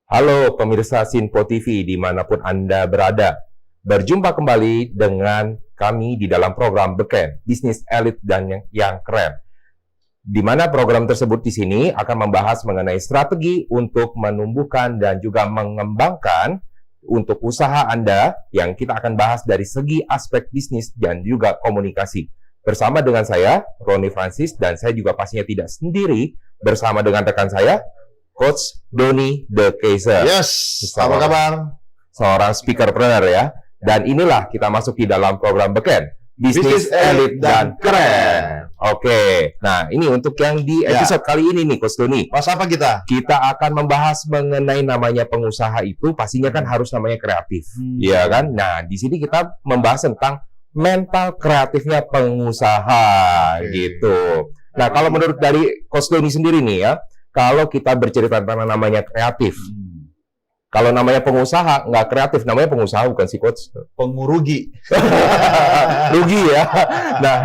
Halo pemirsa Sinpo TV dimanapun Anda berada. Berjumpa kembali dengan kami di dalam program Beken, Bisnis Elit dan yang Keren. Di mana program tersebut di sini akan membahas mengenai strategi untuk menumbuhkan dan juga mengembangkan untuk usaha Anda yang kita akan bahas dari segi aspek bisnis dan juga komunikasi. Bersama dengan saya, Roni Francis, dan saya juga pastinya tidak sendiri bersama dengan rekan saya, Coach Doni The Kaiser. Yes, apa kabar? Seorang speakerpreneur ya. Dan inilah kita masuk di dalam program Beken, Bisnis Elit dan Keren. Oke, nah ini untuk yang di episode kali ini nih Coach Doni. Mas apa kita? Kita akan membahas mengenai namanya pengusaha itu pastinya kan harus namanya kreatif. Iya kan? Nah, di sini kita membahas tentang mental kreatifnya pengusaha gitu. Nah, kalau menurut dari Coach Doni sendiri nih ya, kalau kita bercerita tentang namanya kreatif, kalau namanya pengusaha nggak kreatif, namanya pengusaha bukan sih Coach? Pengurugi. Rugi ya. Nah,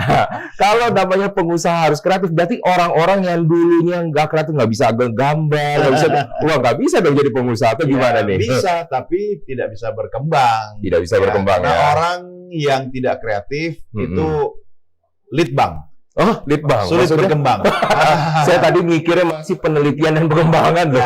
kalau namanya pengusaha harus kreatif, berarti orang-orang yang dulunya nggak kreatif, nggak bisa gambar, nggak bisa dong jadi pengusaha atau gimana nih? Bisa, tapi tidak bisa berkembang. Tidak bisa berkembang ya. Orang yang tidak kreatif itu lead bank. Oh, lead bank. Sulit berkembang. Saya tadi mikirnya masih penelitian dan pengembangan loh.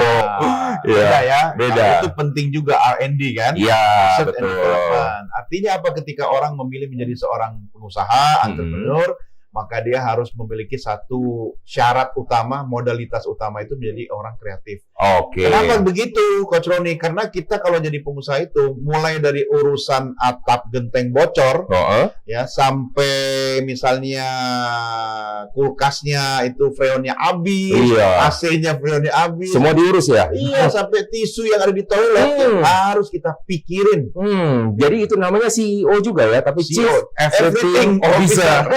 Beda ya. Beda. Nah, itu penting juga R&D kan. Iya, Research and betul. Development. Artinya apa ketika orang memilih menjadi seorang pengusaha, entrepreneur, maka dia harus memiliki satu syarat utama, modalitas utama itu menjadi orang kreatif. Oke. Kenapa begitu, Coach Roni? Karena kita kalau jadi pengusaha itu, mulai dari urusan atap genteng bocor, ya sampai misalnya kulkasnya itu freonnya habis, AC-nya freonnya habis. Semua diurus ya? Iya, sampai tisu yang ada di toilet harus kita pikirin. Jadi itu namanya CEO juga ya, tapi Chief Everything Officer.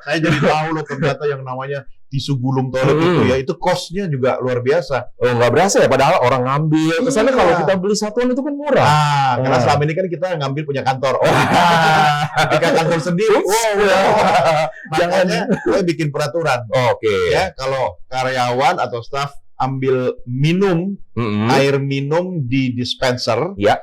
Saya jadi tahu loh ternyata yang namanya tisu gulung toilet itu ya, itu cost-nya juga luar biasa. Oh, nggak berasa ya, padahal orang ngambil. Kesannya kalau kita beli satuan itu kan murah. Karena selama ini kan kita ngambil punya kantor. Ketika kantor sendiri, makanya gue bikin peraturan. Ya, kalau karyawan atau staff ambil minum, air minum di dispenser, ya,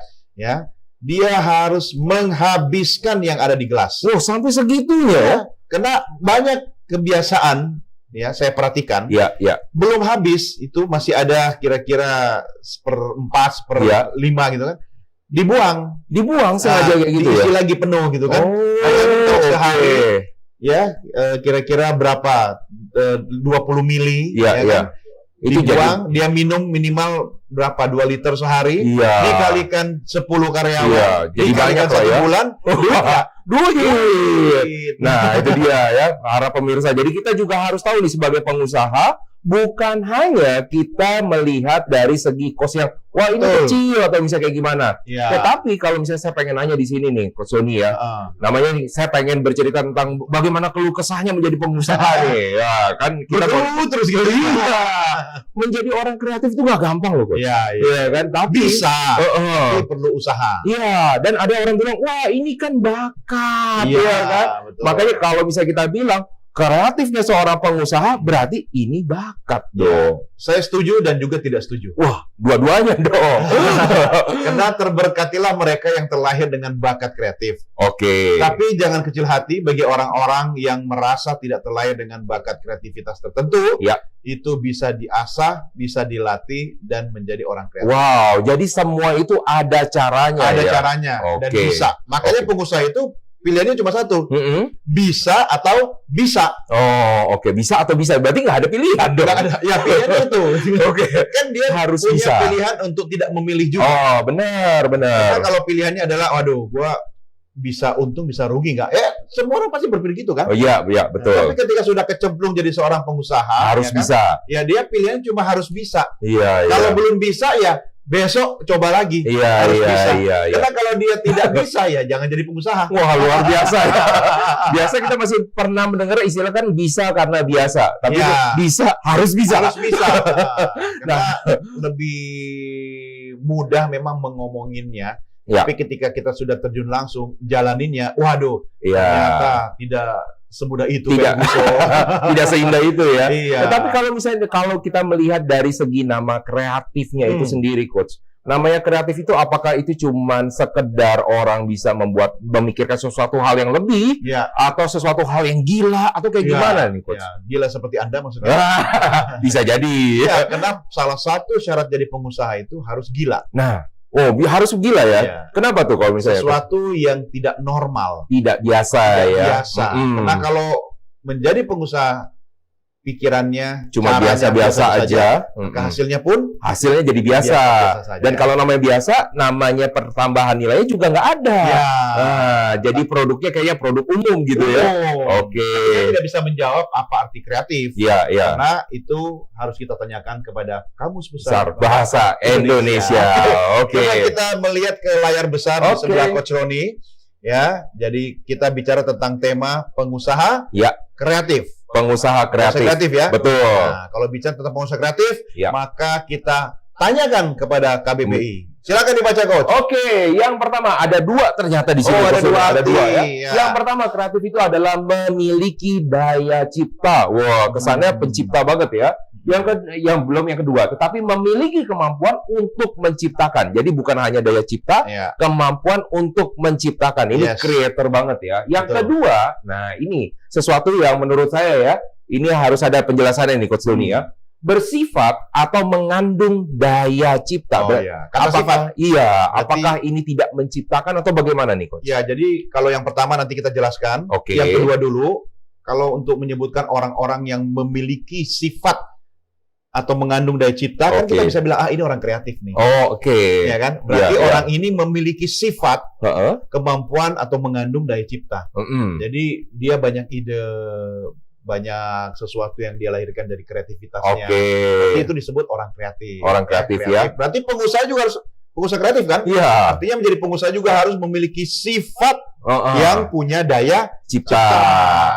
dia harus menghabiskan yang ada di gelas. Oh, sampai segitunya ya? Karena banyak kebiasaan, ya saya perhatikan, belum habis itu masih ada kira-kira 1/4, 1/5 gitu kan, dibuang sengaja kayak gitu diisi lagi penuh gitu kan. Sehari ya kira-kira berapa 20 mili kan? Itu dibuang, dia minum minimal berapa 2 liter sehari, dikalikan 10 karyawan, jadi dikalikan 1 bulan, duit. Nah, itu dia ya, para pemirsa. Jadi kita juga harus tahu nih sebagai pengusaha, bukan hanya kita melihat dari segi cost yang wah ini kecil atau bisa kayak gimana. Tetapi kalau misalnya saya pengen nanya di sini nih, Coach Sony ya, namanya saya pengen bercerita tentang bagaimana keluh kesahnya menjadi pengusaha nih. Ya kan kita terus kali. Menjadi orang kreatif itu nggak gampang loh, Coach. Iya kan, tapi bisa. Tapi perlu usaha. Iya, dan ada orang bilang, wah ini kan bakat, kan. Betul. Makanya kalau bisa kita bilang kreatifnya seorang pengusaha berarti ini bakat dong. Saya setuju dan juga tidak setuju. Wah, dua-duanya dong. Karena terberkatilah mereka yang terlahir dengan bakat kreatif. Oke. Tapi jangan kecil hati bagi orang-orang yang merasa tidak terlahir dengan bakat kreativitas tertentu. Itu bisa diasah, bisa dilatih dan menjadi orang kreatif. Wow, jadi semua itu ada caranya. Ada caranya dan bisa. Makanya pengusaha itu pilihannya cuma satu, bisa atau bisa. Oh, oke. Bisa atau bisa, berarti nggak ada pilihan dong. Nggak ada, ya pilihannya itu. Kan dia harus punya bisa. Pilihan untuk tidak memilih juga. Oh, benar. Karena kalau pilihannya adalah, waduh, gua bisa untung, bisa rugi nggak? Semua orang pasti berpikir gitu kan? Oh iya, betul. Tapi ketika sudah kecemplung jadi seorang pengusaha, harus bisa. Ya dia pilihan cuma harus bisa. Iya. Kalau belum bisa ya besok coba lagi. Harus bisa. Karena kalau dia tidak bisa ya jangan jadi pengusaha. Wah, luar biasa ya. Biasa kita masih pernah mendengar istilah kan bisa karena biasa, tapi bisa harus bisa. Harus bisa. Karena lebih mudah memang mengomonginnya. Tapi ketika kita sudah terjun langsung jalaninnya, waduh, ternyata tidak semudah itu. Tidak seindah itu ya. Iya. Tetapi kalau kita melihat dari segi nama kreatifnya itu sendiri, Coach. Namanya kreatif itu apakah itu cuman sekedar orang bisa memikirkan sesuatu hal yang lebih atau sesuatu hal yang gila atau kayak gimana nih, Coach? Gila seperti Anda maksudnya? Bisa jadi. Ya, karena salah satu syarat jadi pengusaha itu harus gila. Nah, harus gila ya? Kenapa tuh kalau misalnya? Sesuatu yang tidak normal. Tidak biasa ya? Biasa. Karena kalau menjadi pengusaha pikirannya cuma biasa-biasa aja, maka hasilnya jadi biasa. Dan kalau namanya biasa, namanya pertambahan nilainya juga nggak ada. Jadi produknya kayaknya produk umum gitu ya. Oke. Tidak bisa menjawab apa arti kreatif. Karena itu harus kita tanyakan kepada Kamus Besar Bahasa Indonesia. Oke. Kita melihat ke layar besar di sebelah Coach Roni. Ya, jadi kita bicara tentang tema pengusaha kreatif. Pengusaha kreatif ya. Betul. Nah, kalau bicara tentang pengusaha kreatif, maka kita tanyakan kepada KBBI. Silakan dibaca, Coach. Oke, yang pertama ada dua ternyata di sini. Ada dua ya. Yang pertama kreatif itu adalah memiliki daya cipta. Kesannya pencipta banget ya. Yang kedua, tetapi memiliki kemampuan untuk menciptakan. Jadi bukan hanya daya cipta, kemampuan untuk menciptakan. Ini creator banget ya. Yang kedua, nah ini sesuatu yang menurut saya ya, ini harus ada penjelasannya nih, Coach Doni ya. Bersifat atau mengandung daya cipta. Apakah ini tidak menciptakan atau bagaimana nih, Coach? Ya, jadi kalau yang pertama nanti kita jelaskan. Yang kedua dulu, kalau untuk menyebutkan orang-orang yang memiliki sifat atau mengandung daya cipta, kan kita bisa bilang, ini orang kreatif nih. Ya kan? Berarti orang ini memiliki sifat, kemampuan atau mengandung daya cipta. Jadi dia banyak ide, banyak sesuatu yang dia lahirkan dari kreativitasnya. Berarti itu disebut orang kreatif. Orang kreatif ya. Berarti pengusaha juga harus pengusaha kreatif kan? Artinya menjadi pengusaha juga harus memiliki sifat yang punya daya cipta.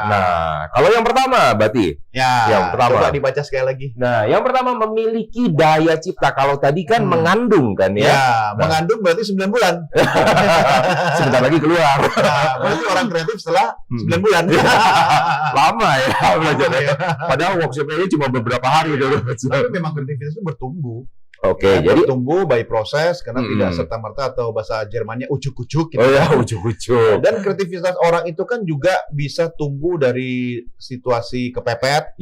Nah, kalau yang pertama berarti yang pertama. Coba dibaca sekali lagi. Nah, yang pertama memiliki daya cipta. Kalau tadi kan mengandung kan ya. Mengandung berarti 9 bulan. Sebentar lagi keluar. Berarti orang kreatif setelah 9 bulan. Lama ya belajarnya. Padahal workshop-nya cuma beberapa hari dulu. Tapi memang kreativitas itu bertumbuh. Jadi bertumbuh by proses karena tidak serta-merta atau bahasa Jermannya ujuk-ujuk gitu. Ujuk-ujuk. Dan kreativitas orang itu kan juga bisa tumbuh dari situasi kepepet,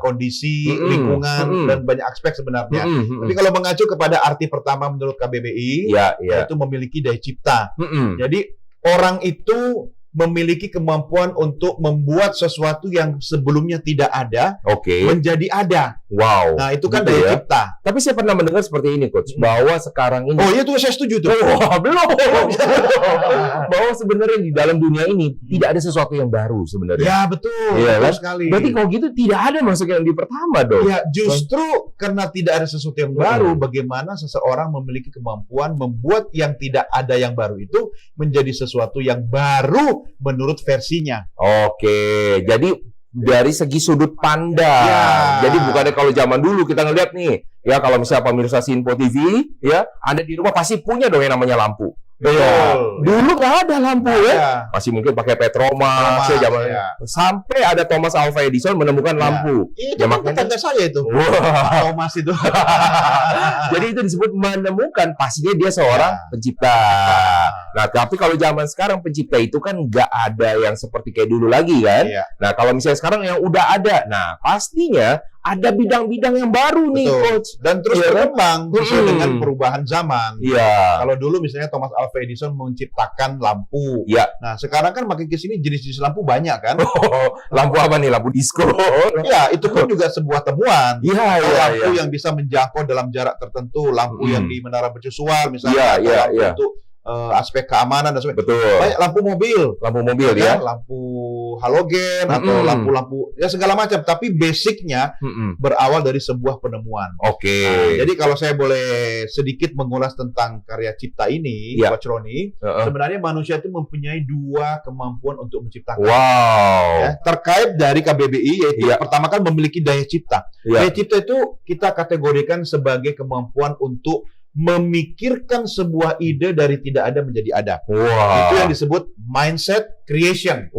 kondisi, lingkungan dan banyak aspek sebenarnya. Tapi kalau mengacu kepada arti pertama menurut KBBI, yaitu memiliki daya cipta. Jadi orang itu memiliki kemampuan untuk membuat sesuatu yang sebelumnya tidak ada menjadi ada. Nah, itu kan daya cipta. Tapi saya pernah mendengar seperti ini, Coach, bahwa sekarang ini itu saya setuju tuh. Belum. Bahwa sebenarnya di dalam dunia ini tidak ada sesuatu yang baru sebenarnya. Ya, betul. Betul sekali. Berarti kalau gitu tidak ada masuk yang di pertama dong. Ya, justru karena tidak ada sesuatu yang baru, bagaimana seseorang memiliki kemampuan membuat yang tidak ada yang baru itu menjadi sesuatu yang baru menurut versinya. Jadi dari segi sudut pandang. Jadi bukannya kalau zaman dulu kita ngeliat nih, ya kalau misalnya pemirsa Sinpo TV, ya Anda di rumah pasti punya dong yang namanya lampu. Dulu nggak ada lampu ya. Masih mungkin pakai Petromax ya zaman sampai ada Thomas Alva Edison menemukan lampu. Itu tetangga saya itu. Thomas itu. Jadi itu disebut menemukan, pastinya dia seorang pencipta. Nah, tapi kalau zaman sekarang pencipta itu kan nggak ada yang seperti kayak dulu lagi kan. Nah, kalau misalnya sekarang yang udah ada, nah pastinya ada bidang-bidang yang baru nih, Coach. Dan terus berkembang sesuai dengan perubahan zaman. Kalau dulu misalnya Thomas Alva Edison menciptakan lampu. Nah, sekarang kan makin ke sini jenis-jenis lampu banyak kan. Lampu apa nih? Lampu disco. Itu pun juga sebuah temuan. Lampu yang bisa menjangkau dalam jarak tertentu, lampu yang di menara mercusuar misalnya, lampu untuk aspek keamanan dan sebagainya. Banyak lampu mobil ya, lampu halogen atau lampu-lampu ya segala macam. Tapi basicnya berawal dari sebuah penemuan. Nah, jadi kalau saya boleh sedikit mengulas tentang karya cipta ini, Coach Roni, sebenarnya manusia itu mempunyai dua kemampuan untuk menciptakan. Terkait dari KBBI, yaitu pertama kan memiliki daya cipta. Daya cipta itu kita kategorikan sebagai kemampuan untuk memikirkan sebuah ide dari tidak ada menjadi ada. Itu yang disebut mindset creation.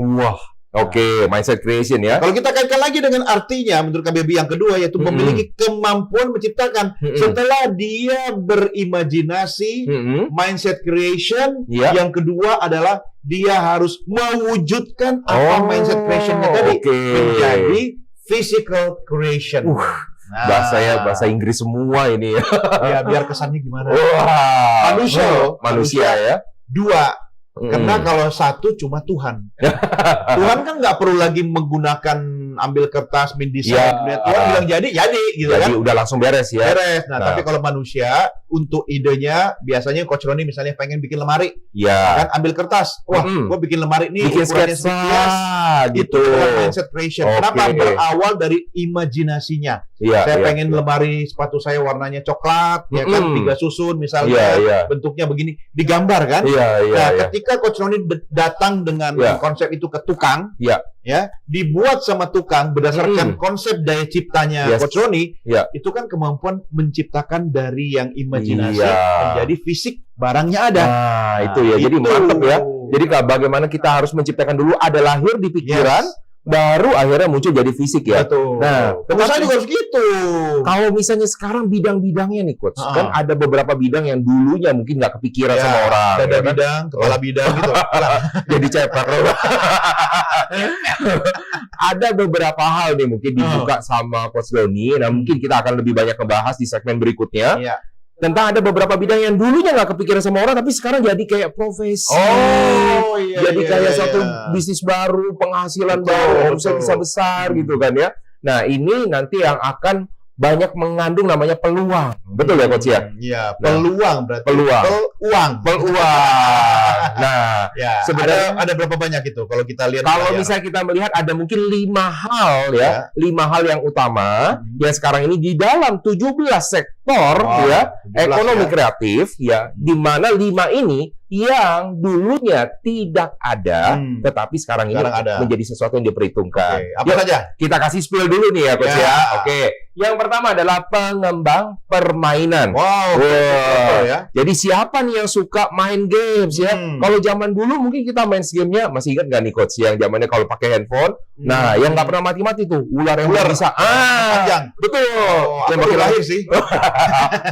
Oke, mindset creation ya. Kalau kita kaitkan lagi dengan artinya, menurut KBBI yang kedua, yaitu memiliki kemampuan menciptakan. Setelah dia berimajinasi, mindset creation, yang kedua adalah dia harus mewujudkan apa mindset creation-nya tadi menjadi physical creation. Bahasa Inggris semua ini ya. Ya, biar kesannya gimana? Manusia ya. Dua. Karena kalau satu cuma Tuhan. Tuhan kan nggak perlu lagi menggunakan ambil kertas, mendesain. Tuhan bilang jadi gitu kan. Udah langsung beres ya. Beres. Nah, tapi kalau manusia untuk idenya biasanya Coach Roni misalnya pengen bikin lemari. Kan ambil kertas. Wah, gua bikin lemari nih ukurannya sekian. Itu mindset creation. Kenapa? Berawal dari imajinasinya. Saya pengen lemari sepatu saya warnanya coklat, ya kan, 3 susun misalnya, bentuknya begini, digambar kan. Nah, ketika Coach Roni datang dengan konsep itu ke tukang, dibuat sama tukang berdasarkan konsep daya ciptanya Coach Roni, itu kan kemampuan menciptakan dari yang imajinasi menjadi fisik, barangnya ada. Itu ya. Jadi mantap ya. Jadi bagaimana kita harus menciptakan dulu, ada lahir di pikiran, baru akhirnya muncul jadi fisik ya. Betul. Nah, pengusaha juga harus gitu. Kalau misalnya sekarang bidang-bidangnya nih Coach, kan ada beberapa bidang yang dulunya mungkin nggak kepikiran sama orang. Dada bidang, kepala bidang gitu. Jadi cepak. Ada beberapa hal nih mungkin dibuka sama Coach Doni. Nah, mungkin kita akan lebih banyak membahas di segmen berikutnya. Tentang ada beberapa bidang yang dulunya nggak kepikiran sama orang, tapi sekarang jadi kayak profesi. Jadi kayak suatu bisnis baru, penghasilan baru, omset bisa besar gitu kan ya. Nah, ini nanti yang akan banyak mengandung namanya peluang. Betul ya Coach ya? Iya, peluang berarti. Peluang. Nah, sebenarnya ada berapa banyak itu kalau kita lihat? Kalau misalnya kita melihat ada mungkin 5 hal ya, 5 hal yang utama yang sekarang ini di dalam 17 sektor ekonomi kreatif ya, di mana 5 ini yang dulunya tidak ada, tetapi sekarang ini menjadi sesuatu yang diperhitungkan. Apa saja? Kita kasih spill dulu nih ya Coach ya. Yang pertama adalah pengembang permainan. Jadi siapa nih yang suka main games ya? Kalau zaman dulu mungkin kita main gamenya, masih ingat nggak nih Coach, yang zamannya kalau pakai handphone, nah yang nggak pernah mati-mati tuh, ular yang bisa. Panjang. Betul. Yang makin lahir sih.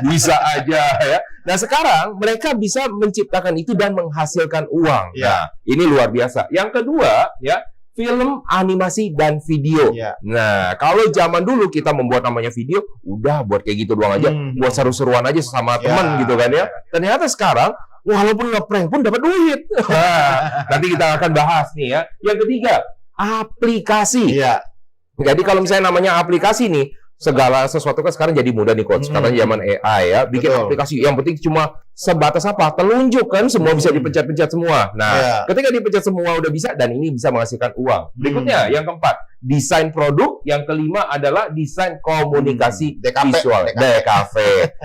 Bisa aja ya. Nah, sekarang mereka bisa menciptakan itu dan menghasilkan uang. Nah, ini luar biasa. Yang kedua, ya, film, animasi, dan video. Nah, kalau zaman dulu kita membuat namanya video, udah buat kayak gitu doang aja, buat seru-seruan aja sama teman gitu kan ya. Ternyata sekarang, walaupun nge-prank pun dapat duit. Nanti kita akan bahas nih ya. Yang ketiga, aplikasi. Jadi kalau misalnya namanya aplikasi nih, segala sesuatu kan sekarang jadi mudah nih Coach. Karena zaman AI ya, bikin aplikasi yang penting cuma sebatas apa? Telunjuk kan, semua bisa dipencet-pencet semua. Nah, ketika dipencet semua udah bisa, dan ini bisa menghasilkan uang. Berikutnya, yang keempat, desain produk. Yang kelima adalah desain komunikasi visual. DKV.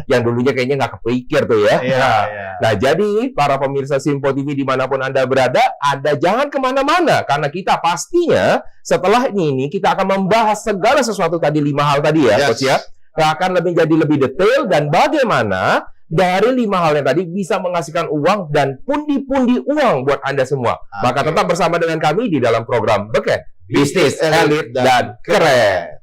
Yang dulunya kayaknya nggak kepikir tuh ya. Nah, jadi para pemirsa Simpo TV dimanapun Anda berada, Anda jangan kemana-mana. Karena kita pastinya setelah ini kita akan membahas segala sesuatu tadi, 5 hal tadi ya Coach ya. Akan jadi lebih detail dan bagaimana dari 5 hal yang tadi bisa menghasilkan uang dan pundi-pundi uang buat Anda semua. Maka tetap bersama dengan kami di dalam program Beken, Bisnis Elit dan Keren.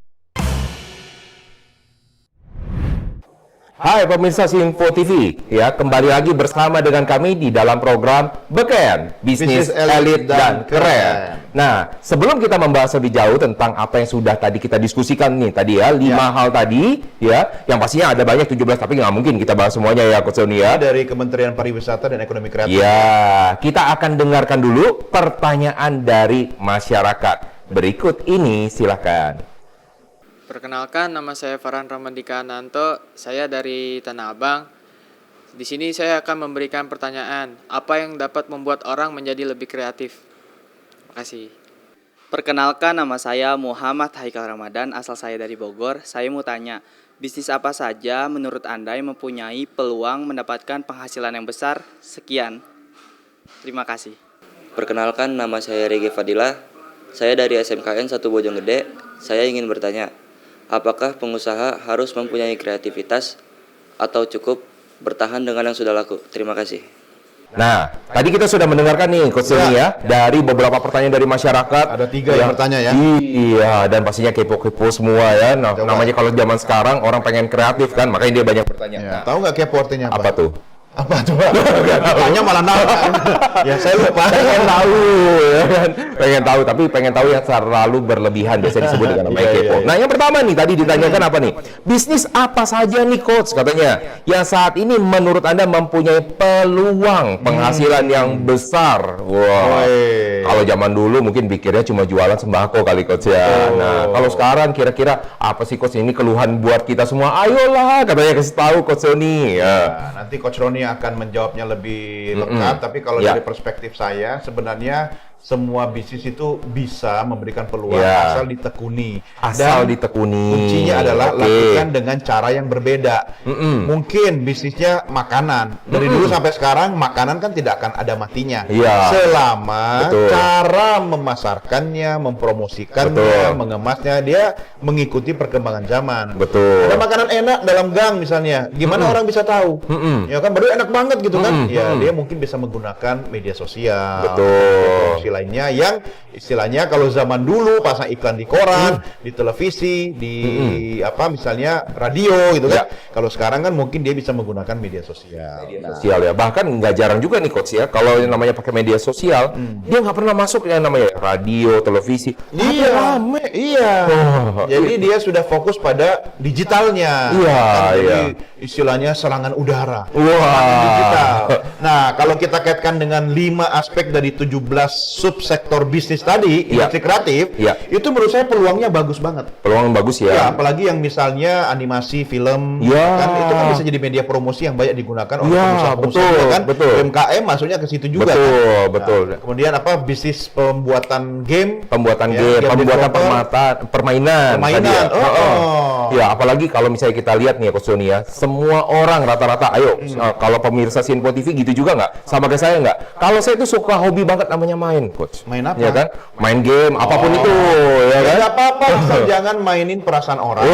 Hai pemirsa Simpo TV, ya kembali lagi bersama dengan kami di dalam program Beken, Bisnis Elit dan Keren. Nah, sebelum kita membahas lebih jauh tentang apa yang sudah tadi kita diskusikan nih tadi ya, 5 hal tadi ya, yang pastinya ada banyak 17 tapi nggak mungkin kita bahas semuanya ya Coach Sony ya. Dari Kementerian Pariwisata dan Ekonomi Kreatif. Ya, kita akan dengarkan dulu pertanyaan dari masyarakat. Berikut ini, silakan. Perkenalkan, nama saya Farhan Ramandika Ananto, saya dari Tanah Abang. Di sini saya akan memberikan pertanyaan, apa yang dapat membuat orang menjadi lebih kreatif? Terima kasih. Perkenalkan, nama saya Muhammad Haikal Ramadan, asal saya dari Bogor. Saya mau tanya, bisnis apa saja menurut Anda yang mempunyai peluang mendapatkan penghasilan yang besar? Sekian. Terima kasih. Perkenalkan, nama saya Regi Fadilah. Saya dari SMKN 1 Bojonggede. Saya ingin bertanya, apakah pengusaha harus mempunyai kreativitas atau cukup bertahan dengan yang sudah laku? Terima kasih. Nah, tadi kita sudah mendengarkan nih Coach Doni ya, dari beberapa pertanyaan dari masyarakat. Ada 3 yang bertanya ya. Iya, dan pastinya kepo-kepo semua ya. Nah, namanya kalau zaman sekarang orang pengen kreatif kan, makanya dia banyak bertanya. Ya. Nah, Tahu nggak kepo artinya apa? apa tuh? Apa coba? Tanya malah nanya. Ya saya lupa. Pengen tahu ya kan, pengen tahu, tapi pengen tahu yang terlalu berlebihan biasanya disebut dengan namanya kepo. Nah, yang pertama nih tadi ditanyakan apa nih? Bisnis apa saja nih Coach katanya yang saat ini menurut Anda mempunyai peluang penghasilan yang besar? Wah. Kalau zaman dulu mungkin pikirnya cuma jualan sembako kali Coach ya. Nah, kalau sekarang kira-kira apa sih Coach ini keluhan buat kita semua? Ayolah katanya kasih tahu Coach Doni. Ya, nanti Coach Roni akan menjawabnya lebih lengkap, tapi kalau dari perspektif saya sebenarnya semua bisnis itu bisa memberikan peluang asal ditekuni. Asal ditekuni. Kuncinya adalah lakukan dengan cara yang berbeda. Mungkin bisnisnya makanan. Dari dulu sampai sekarang makanan kan tidak akan ada matinya. Selama cara memasarkannya, mempromosikannya, mengemasnya dia mengikuti perkembangan zaman. Ada makanan enak dalam gang misalnya. Gimana orang bisa tahu? Ya kan baru enak banget gitu kan. Ya dia mungkin bisa menggunakan media sosial. Lainnya yang istilahnya kalau zaman dulu pasang iklan di koran, di televisi, di apa misalnya radio gitu kan. Kalau sekarang kan mungkin dia bisa menggunakan media sosial. Sosial ya. Bahkan nggak jarang juga nih Coach ya, kalau yang namanya pakai media sosial, dia nggak pernah masuk yang namanya radio, televisi. Rame. Jadi dia sudah fokus pada digitalnya. Jadi istilahnya serangan udara. Digital. Nah, kalau kita kaitkan dengan 5 aspek dari 17 subsektor bisnis tadi, industri kreatif, itu menurut saya peluangnya bagus banget. Peluang bagus ya. Apalagi yang misalnya animasi, film, kan itu kan bisa jadi media promosi yang banyak digunakan oleh pengusaha-pengusaha kan. UMKM masuknya ke situ juga. Nah, kemudian apa bisnis pembuatan game, pembuatan permainan. Ya, apalagi kalau misalnya kita lihat nih ya Coach Doni ya, semua orang rata-rata, ayo kalau pemirsa Sinpo TV gitu juga nggak? Sama kayak saya nggak? Kalau saya itu suka hobi banget namanya main Coach. Main apa? Ya kan? Main game, apapun itu, ya kan? Nggak apa-apa, asal jangan mainin perasaan orang.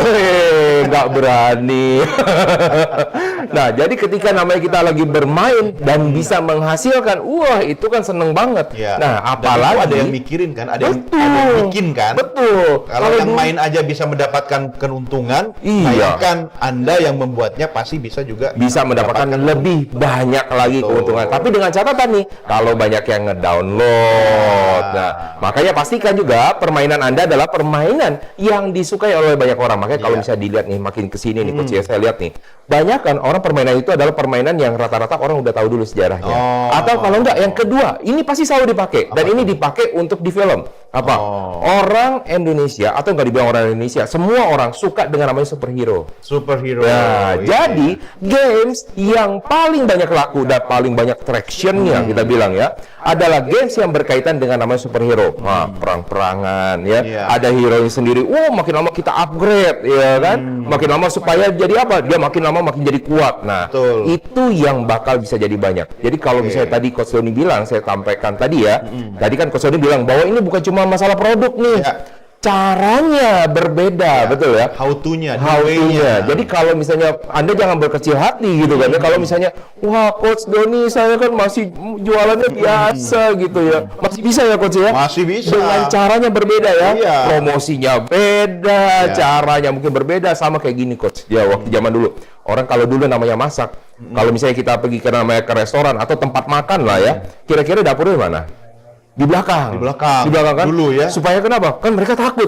Nggak berani. Nah, jadi ketika namanya kita lagi bermain dan bisa menghasilkan, wah itu kan seneng banget. Nah, apalagi ada yang mikirin kan, ada yang bikin kan. Kalau yang main aja bisa mendapatkan keuntungan, bayangkan Anda yang membuatnya pasti bisa juga mendapatkan lebih banyak lagi keuntungan. Tapi dengan catatan nih, kalau banyak yang ngedownload. Nah, makanya pastikan juga permainan Anda adalah permainan yang disukai oleh banyak orang. Makanya kalau misalnya dilihat nih makin kesini nih Coach ya, saya lihat nih, banyak kan orang permainan itu adalah permainan yang rata-rata orang udah tahu dulu sejarahnya. Atau kalau enggak, yang kedua, ini pasti selalu dipakai. Dan ini dipakai untuk di film. Apa? Orang Indonesia, atau nggak dibilang orang Indonesia, semua orang suka dengan namanya superhero. Nah, jadi games yang paling banyak laku dan paling banyak tractionnya kita bilang ya, adalah games yang berkaitan dengan namanya superhero. Nah, perang-perangan ya. Ada hero sendiri. Makin lama kita upgrade ya kan. Makin lama supaya jadi apa? Dia makin lama makin jadi kuat. Nah, itu yang bakal bisa jadi banyak. Jadi kalau misalnya tadi Coach Doni bilang, saya sampaikan tadi ya. Tadi kan Coach Doni bilang bahwa ini bukan cuma masalah produk nih. Caranya berbeda, betul ya? How to-nya. Jadi kalau misalnya Anda jangan berkecil hati gitu kan. Kalau misalnya, wah Coach Doni saya kan masih jualannya biasa gitu ya. Masih bisa ya Coach ya? Masih bisa. Dengan caranya berbeda ya. Promosinya beda, caranya mungkin berbeda, sama kayak gini Coach. Ya waktu zaman dulu. Orang kalau dulu namanya masak, kalau misalnya kita pergi ke namanya ke restoran atau tempat makan lah ya, kira-kira dapurnya mana? Di belakang kan dulu ya. Supaya kenapa? Kan mereka takut.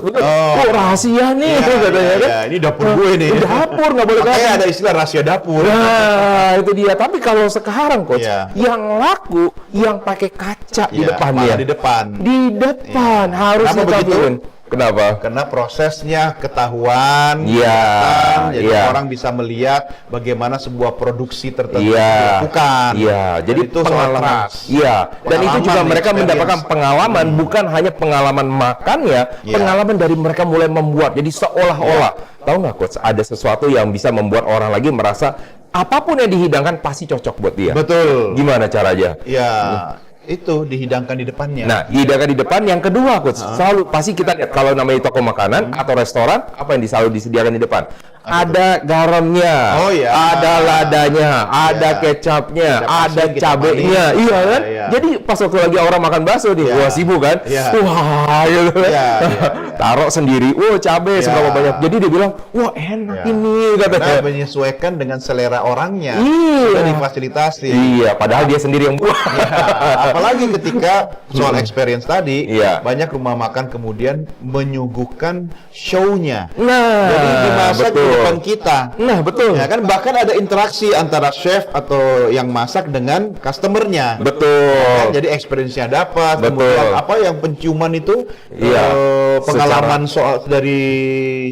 Rahasia nih katanya kan. Ini dapur gue nih. Dapur nggak boleh kan. Kayak ada istilah rahasia dapur. Nah, itu dia. Tapi kalau sekarang Coach, yang laku yang pakai kaca di depannya. Di depan harus ditampilin. Kenapa? Karena prosesnya ketahuan, jadi orang bisa melihat bagaimana sebuah produksi tertentu dilakukan. Jadi itu pengalaman. Dan itu juga mereka mendapatkan pengalaman, bukan hanya pengalaman makannya, pengalaman dari mereka mulai membuat. Jadi seolah-olah, tahu nggak Coach, ada sesuatu yang bisa membuat orang lagi merasa apapun yang dihidangkan pasti cocok buat dia. Betul. Gimana caranya? itu dihidangkan di depannya. Nah, hidangkan di depan. Yang kedua, Coach, selalu pasti kita lihat kalau namanya toko makanan atau restoran, apa yang selalu disediakan di depan? Ada garamnya, ada ladanya, ada kecapnya, ada cabenya, iya kan? Jadi pas waktu lagi orang makan bakso nih, wah sibuk kan? Wah, gitu. Taruh sendiri, cabai seberapa banyak. Jadi dia bilang, wah enak ini, katanya. Karena menyesuaikan dengan selera orangnya, sudah difasilitasi. Iya, padahal dia sendiri yang buat. Apalagi ketika soal experience tadi, banyak rumah makan kemudian menyuguhkan show-nya. Nah, jadi dimasak di depan kita. Nah, betul. Ya kan, bahkan ada interaksi antara chef atau yang masak dengan customernya. Betul. Ya kan? Jadi experience-nya dapat. Kemudian apa yang penciuman itu, pengalaman soal dari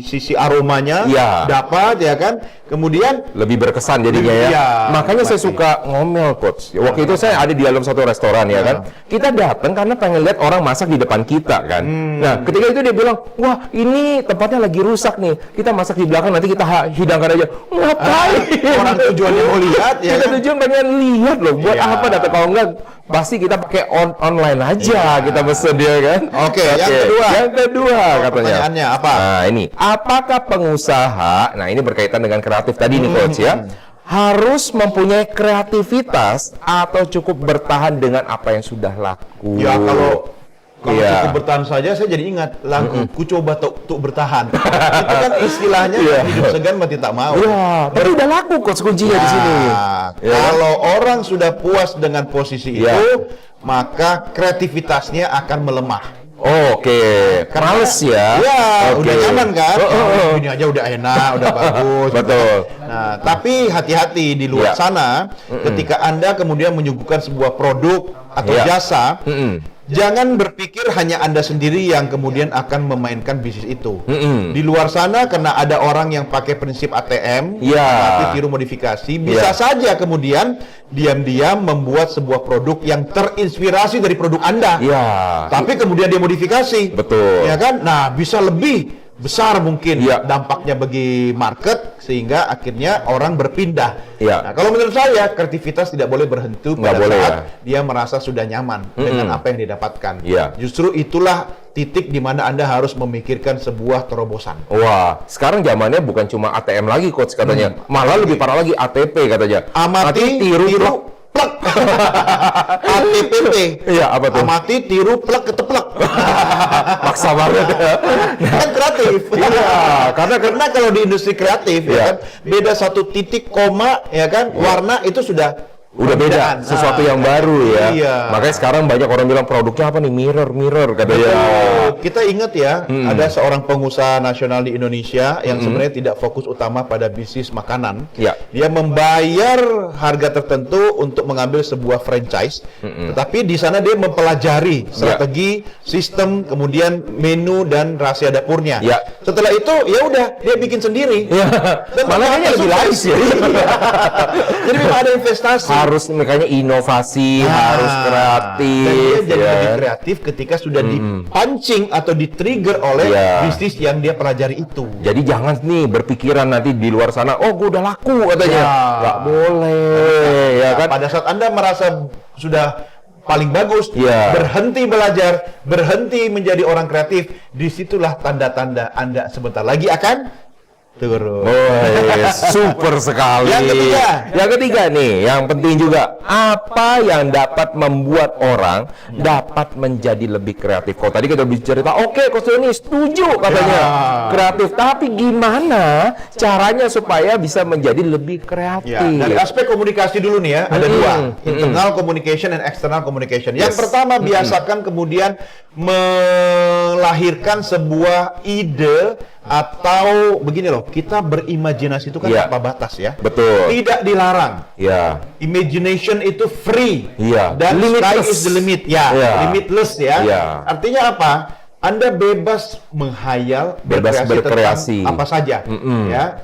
sisi aromanya dapat, ya kan. Kemudian lebih berkesan jadinya ya. Makanya saya suka ngomel, Coach. Waktu itu saya ada di dalam satu restoran ya kan. Kita datang karena pengen lihat orang masak di depan kita kan. Nah, ketika itu dia bilang, wah ini tempatnya lagi rusak nih. Kita masak di belakang, nanti kita hidangkan aja. Ngapain? Orang tujuannya mau lihat ya. Kita tujuan pengen lihat loh. Buat apa datang? Kalau enggak pasti kita pakai online aja kita pesen dia kan. Oke. Yang kedua katanya. Pertanyaannya apa? Nah, ini apakah pengusaha, nah ini berkaitan dengan kreatif tadi nih Coach ya, harus mempunyai kreativitas atau cukup bertahan dengan apa yang sudah laku? Ya kalau cukup bertahan saja, saya jadi ingat lagu ku coba untuk bertahan. Itu kan istilahnya hidup segan mati tak mau. Tapi udah laku Coach kuncinya di sini. Kalau orang sudah puas dengan posisi itu, maka kreativitasnya akan melemah. Males ya. Udah nyaman kan? Ini aja udah enak, udah bagus. Betul. Nah, tapi hati-hati di luar sana, ketika Anda kemudian menyuguhkan sebuah produk atau jasa, jangan berpikir hanya Anda sendiri yang kemudian akan memainkan bisnis itu. Di luar sana, karena ada orang yang pakai prinsip ATM, tapi tiru modifikasi, bisa saja kemudian diam-diam membuat sebuah produk yang terinspirasi dari produk Anda. Tapi kemudian dia modifikasi. Betul. Ya kan? Nah, bisa lebih besar mungkin dampaknya bagi market, sehingga akhirnya orang berpindah. Nah, kalau menurut saya kreativitas tidak boleh berhenti pada saat dia merasa sudah nyaman dengan apa yang didapatkan. Justru itulah titik di mana Anda harus memikirkan sebuah terobosan. Wah, sekarang zamannya bukan cuma ATM lagi Coach katanya, malah lebih parah lagi ATP katanya. Amati, tiru, plek. ATPP. Apa tuh? Amati, tiru, plek, keteplek. Maksa banget ya. Kan kreatif. Karena kalau di industri kreatif ya kan, beda satu titik koma ya kan, warna itu sudah beda, sesuatu yang baru ya. Makanya sekarang banyak orang bilang produknya apa nih, mirror katanya. Kita ingat ya, ada seorang pengusaha nasional di Indonesia yang sebenarnya tidak fokus utama pada bisnis makanan. Dia membayar harga tertentu untuk mengambil sebuah franchise, tetapi di sana dia mempelajari strategi, sistem, kemudian menu dan rahasia dapurnya. Setelah itu ya udah dia bikin sendiri. Dan malah lebih laris ya. Jadi memang ada investasi. Harus makanya inovasi, harus kreatif. Dan dia jadi lebih kreatif ketika sudah dipancing atau di-trigger oleh bisnis yang dia pelajari itu. Jadi jangan nih berpikiran nanti di luar sana, gue udah laku katanya. Nggak boleh, ya kan? Pada saat Anda merasa sudah paling bagus, berhenti belajar, berhenti menjadi orang kreatif, disitulah tanda-tanda Anda sebentar lagi akan turun. Super sekali. Yang ketiga nih, yang penting juga, apa yang dapat membuat orang dapat menjadi lebih kreatif? Kalau tadi kita bercerita, Coach Doni setuju katanya kreatif, tapi gimana caranya supaya bisa menjadi lebih kreatif? Dari aspek komunikasi dulu nih ya, ada dua, internal communication dan external communication. Yang pertama, biasakan kemudian melahirkan sebuah ide, atau begini loh, kita berimajinasi itu kan tanpa batas ya. Betul. Tidak dilarang. Imagination itu free. Dan sky is the limit. Limitless ya. Artinya apa? Anda bebas menghayal, berkreasi tentang apa saja.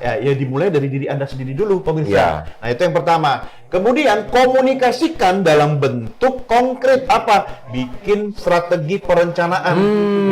Ya dimulai dari diri Anda sendiri dulu, pemirsa. Nah, itu yang pertama. Kemudian komunikasikan dalam bentuk konkret apa? Bikin strategi perencanaan.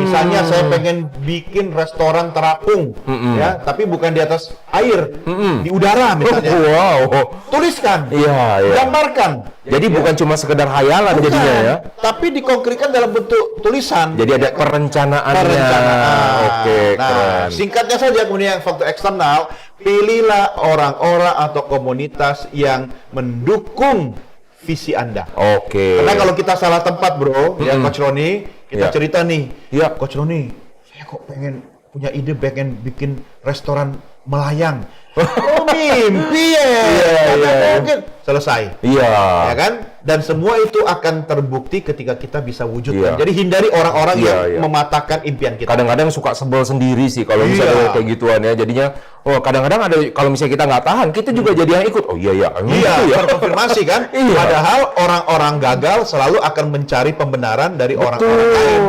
Misalnya saya pengen bikin restoran terapung, ya, tapi bukan di atas air, di udara misalnya. Wow. Tuliskan, Iya. gambarkan. Jadi bukan cuma sekedar hayalan Bukan, jadinya ya. tapi dikonkretkan dalam bentuk tulisan. Jadi ada perencanaannya. Perencanaan. Oke, Nah, keren. singkatnya saja kemudian faktor eksternal, pilihlah orang-orang atau komunitas yang mendukung visi Anda. Oke. Karena kalau kita salah tempat, bro, ya Coach Roni, kita Iya. cerita nih, Iya. Coach Roni, saya kok pengen punya ide pengen bikin restoran melayang. Oh, mimpi ya. Iya. Mungkin selesai. Iya. Ya kan? Dan semua itu akan terbukti ketika kita bisa wujudkan. Iya. Jadi hindari orang-orang Iya, yang iya. mematahkan impian kita. Kadang-kadang suka sebel sendiri sih kalau misalnya Iya. kayak gituan ya. Jadinya, kadang-kadang ada kalau misalnya kita nggak tahan, kita juga jadi yang ikut. Oh iya ya. Iya, terkonfirmasi kan? Iya. Padahal orang-orang gagal selalu akan mencari pembenaran dari orang-orang lain.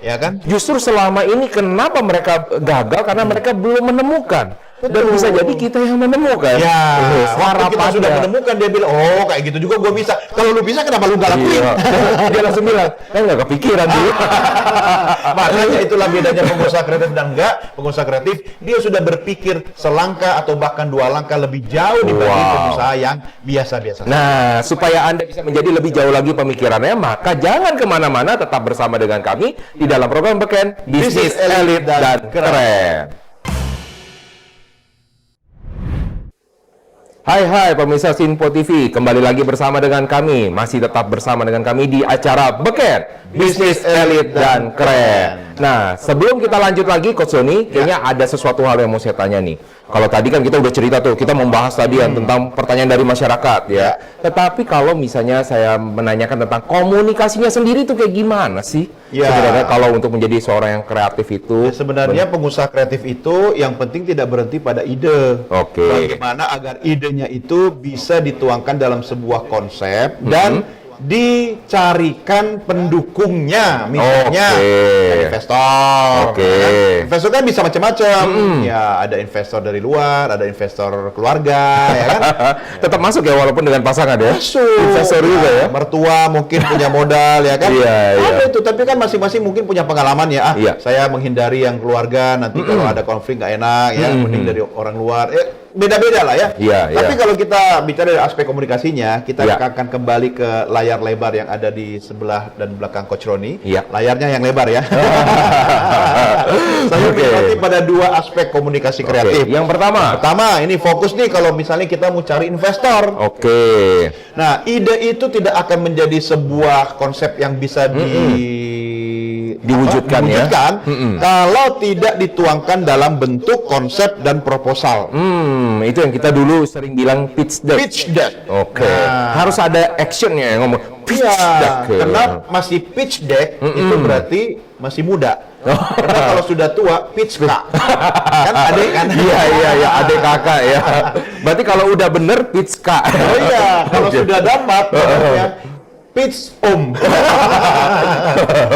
Ya kan? Justru selama ini kenapa mereka gagal karena mereka belum menemukan. Dan bisa jadi kita yang menemukan. Ya, waktu kita harapannya. sudah menemukan, dia bilang, oh kayak gitu juga gue bisa. Kalau lu bisa, kenapa lu nggak lakuin? Iya. Dia langsung bilang, nggak kepikiran dulu. Makanya itulah bedanya pengusaha kreatif dan enggak. Pengusaha kreatif, dia sudah berpikir selangkah atau bahkan 2 langkah lebih jauh dibanding Wow. pengusaha yang biasa-biasa. Nah, supaya Anda bisa menjadi lebih jauh lagi pemikirannya, maka jangan kemana-mana, tetap bersama dengan kami di dalam program Beken Bisnis Elit dan Keren. Hai pemirsa Sinpo TV, kembali lagi bersama dengan kami, masih tetap bersama dengan kami di acara Beken Bisnis Elit dan Keren. Nah, sebelum kita lanjut lagi, Coach Sony, kayaknya ada sesuatu hal yang mau saya tanya nih. Kalau tadi kan kita udah cerita tuh, kita membahas tadi tentang pertanyaan dari masyarakat ya. Tetapi kalau misalnya saya menanyakan tentang komunikasinya sendiri itu kayak gimana sih? Ya. Sebenarnya kalau untuk menjadi seorang yang kreatif itu. Ya, sebenarnya pengusaha kreatif itu yang penting tidak berhenti pada ide. Oke. Bagaimana agar idenya itu bisa dituangkan dalam sebuah konsep dan dicarikan pendukungnya, misalnya investor. Oke. Ya kan? Investor kan bisa macam-macam. Ya, ada investor dari luar, ada investor keluarga, ya kan? Tetap masuk ya walaupun dengan pasangan ya. Masuk. Investor juga ya. Mertua mungkin punya modal, ya kan? Iya, iya. Ada itu, tapi kan masing-masing mungkin punya pengalaman ya. Iya. Saya menghindari yang keluarga, nanti kalau ada konflik nggak enak, ya, mending dari orang luar. Beda-beda lah ya. Iya, Tapi iya. kalau kita bicara dari aspek komunikasinya, kita Iya. akan kembali ke layar lebar yang ada di sebelah dan belakang Coach Roni. Iya. Layarnya yang lebar ya. Saya Oke. berarti pada 2 aspek komunikasi kreatif. Yang pertama. Pertama, ini fokus nih kalau misalnya kita mau cari investor. Oke. Nah, ide itu tidak akan menjadi sebuah konsep yang bisa Diwujudkan ya. kalau tidak dituangkan dalam bentuk konsep dan proposal. Itu yang kita dulu sering bilang pitch deck. Pitch deck. Oke. Nah. Harus ada actionnya yang ngomong pitch deck. Iya, karena masih pitch deck itu berarti masih muda. Karena kalau sudah tua, pitch kak. Kan adik kan? Iya, adek kakak ya. Berarti kalau udah bener pitch kak. Oh iya, kalau Oke. sudah dapat, namanya pitch om.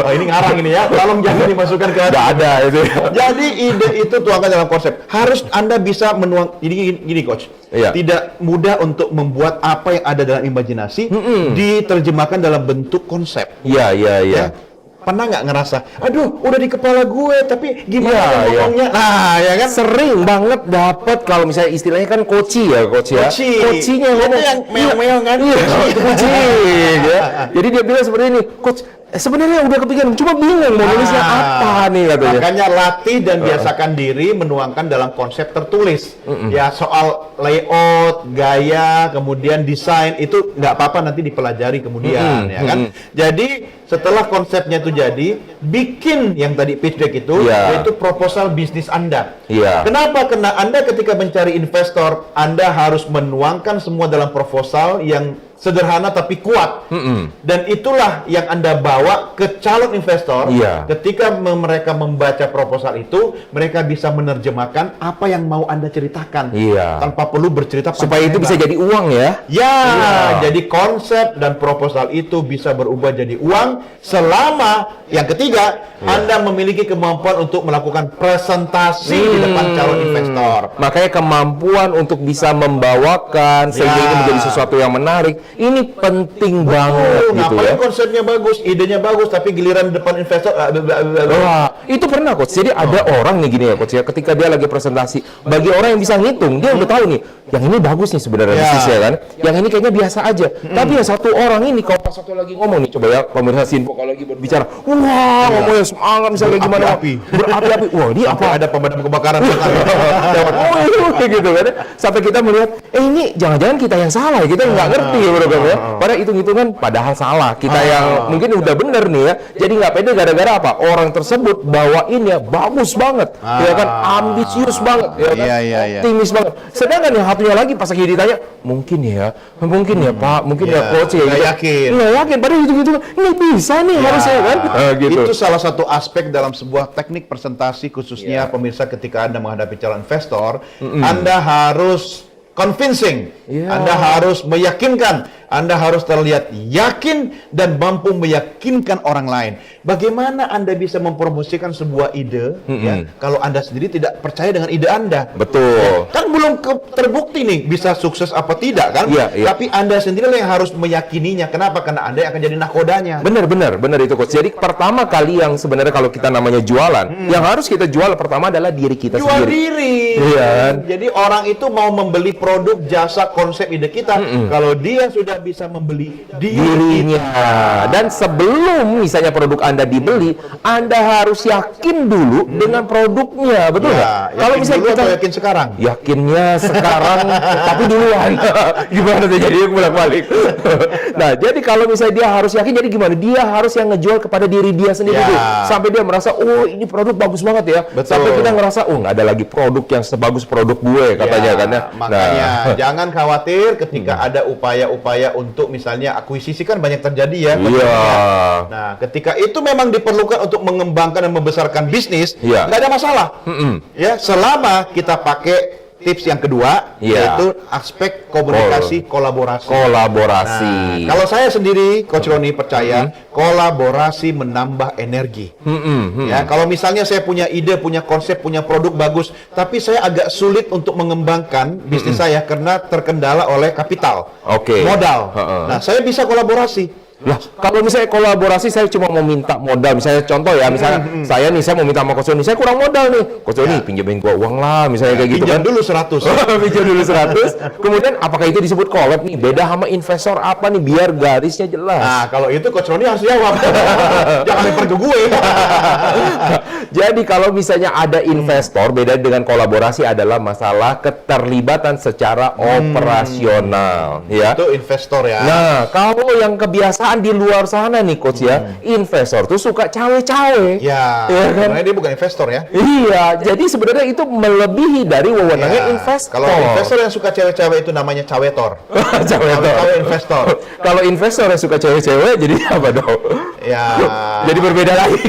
Oh, ini ngarang ini ya, tolong jangan dimasukkan ke Nggak ada itu. Jadi ide itu tuangkan dalam konsep. Harus Anda bisa menuang. Gini Coach. Iya. Tidak mudah untuk membuat apa yang ada dalam imajinasi diterjemahkan dalam bentuk konsep. Iya. Ya. Pernah nggak ngerasa, aduh, udah di kepala gue, tapi gimana Iya, ngomongnya? Nah, ya kan? Sering banget dapat kalau misalnya istilahnya kan coach ya. Coaching. Coachingnya Itu ngomong yang meong-meong kan? Iya, itu coaching ya. Jadi dia bilang seperti ini, coach, sebenarnya udah kepikiran, cuma bingung mau nulisnya apa nih katanya. Makanya latih dan biasakan diri menuangkan dalam konsep tertulis. Ya, soal layout, gaya, kemudian desain itu nggak apa-apa nanti dipelajari kemudian, ya kan? Jadi setelah konsepnya itu jadi, bikin yang tadi pitch deck itu, Iya. yaitu proposal bisnis Anda. Iya. Kenapa? Karena Anda ketika mencari investor, Anda harus menuangkan semua dalam proposal yang sederhana tapi kuat. Dan itulah yang Anda bawa ke calon investor. Ketika mereka membaca proposal itu, mereka bisa menerjemahkan apa yang mau Anda ceritakan. Tanpa perlu bercerita supaya itu bisa jadi uang ya. Jadi konsep dan proposal itu bisa berubah jadi uang selama yang ketiga, Anda memiliki kemampuan untuk melakukan presentasi di depan calon investor. Makanya kemampuan untuk bisa membawakan sehingga ini menjadi sesuatu yang menarik, ini penting banget gitu ya. Konsepnya bagus, idenya bagus, tapi giliran depan investor itu pernah coach. Jadi ada orang nih gini ya coach ya, ketika dia lagi presentasi, bagi orang yang bisa ngitung, dia udah tahu nih, yang ini bagus nih sebenarnya bisnisnya kan, yang ini kayaknya biasa aja. Tapi yang satu orang ini kalau pas waktu lagi ngomong nih, coba ya pemirsa Sinpo kalau lagi berbicara, wah ngomongnya semangat misalnya gimana, berapi-api, wah dia apa ada pemadam kebakaran gitu kan, sampai kita melihat, ini jangan-jangan kita yang salah, kita nggak ngerti ya, padahal hitung-hitungan padahal salah, kita yang mungkin udah bener nih ya, jadi nggak pede gara-gara apa, orang tersebut bawainnya bagus banget, ya kan, ambisius banget, ya kan, optimis banget, sedangkan yang satunya lagi pas lagi ditanya, mungkin ya Pak, mungkin ya coach ya, nggak yakin, padahal itu ini bisa nih harusnya kan, gitu. Itu salah satu aspek dalam sebuah teknik presentasi khususnya pemirsa ketika Anda menghadapi calon investor, Anda harus convincing, Anda harus meyakinkan, Anda harus terlihat yakin dan mampu meyakinkan orang lain. Bagaimana Anda bisa mempromosikan sebuah ide ya, kalau Anda sendiri tidak percaya dengan ide Anda? Betul. Kan belum terbukti nih bisa sukses apa tidak kan? Tapi Anda sendiri yang harus meyakininya. Kenapa? Karena Anda akan jadi nakodanya. Benar itu coach. Jadi pertama kali yang sebenarnya kalau kita namanya jualan, yang harus kita jual pertama adalah diri kita sendiri. Jual diri. Jadi orang itu mau membeli produk, jasa, konsep, ide kita kalau dia sudah bisa membeli dirinya. Dan sebelum misalnya produk Anda dibeli, Anda harus yakin dulu dengan produknya, betul nggak? Kalau misalnya kita yakin sekarang, yakinnya sekarang, tapi duluan. Gimana tuh jadi bolak-balik? Nah, jadi kalau misalnya dia harus yakin, jadi gimana? Dia harus yang ngejual kepada diri dia sendiri dulu, sampai dia merasa, oh ini produk bagus banget ya. Sampai kita ngerasa, oh nggak ada lagi produk yang sebagus produk gue katanya kan ya. Makanya jangan khawatir ketika ada upaya-upaya untuk misalnya akuisisi, kan banyak terjadi ya. Nah, ketika itu memang diperlukan untuk mengembangkan dan membesarkan bisnis, nggak ada masalah. Ya, selama kita pakai tips yang kedua, yaitu aspek komunikasi, kolaborasi. Nah, kalau saya sendiri, Coach Roni percaya kolaborasi menambah energi. Ya, kalau misalnya saya punya ide, punya konsep, punya produk bagus, tapi saya agak sulit untuk mengembangkan bisnis saya karena terkendala oleh kapital, modal. Nah, saya bisa kolaborasi. Lah, kalau misalnya kolaborasi saya cuma mau minta modal, misalnya contoh ya, misalnya saya mau minta sama Coach Roni, saya kurang modal nih. Coach Roni, pinjemin gua uang lah, misalnya kayak gitu kan. Pinjam dulu 100. Pinjam dulu 100. Kemudian apakah itu disebut collab nih? Beda sama investor apa nih biar garisnya jelas. Nah, kalau itu Coach Roni harus jawab. Jangan lempar ke gue. Jadi kalau misalnya ada investor, beda dengan kolaborasi adalah masalah keterlibatan secara operasional, ya. Itu investor ya. Nah, kalau yang kebiasaan di luar sana nih coach ya, investor tuh suka cawe-cawe. Ya kan? Karena dia bukan investor ya. Iya, jadi sebenarnya itu melebihi dari wewenangnya investor. Kalau investor yang suka cewek-cewek itu namanya cawetor. Cawe investor. Kalau investor yang suka cewek-cewek jadi apa dong? Ya. Jadi berbeda lagi.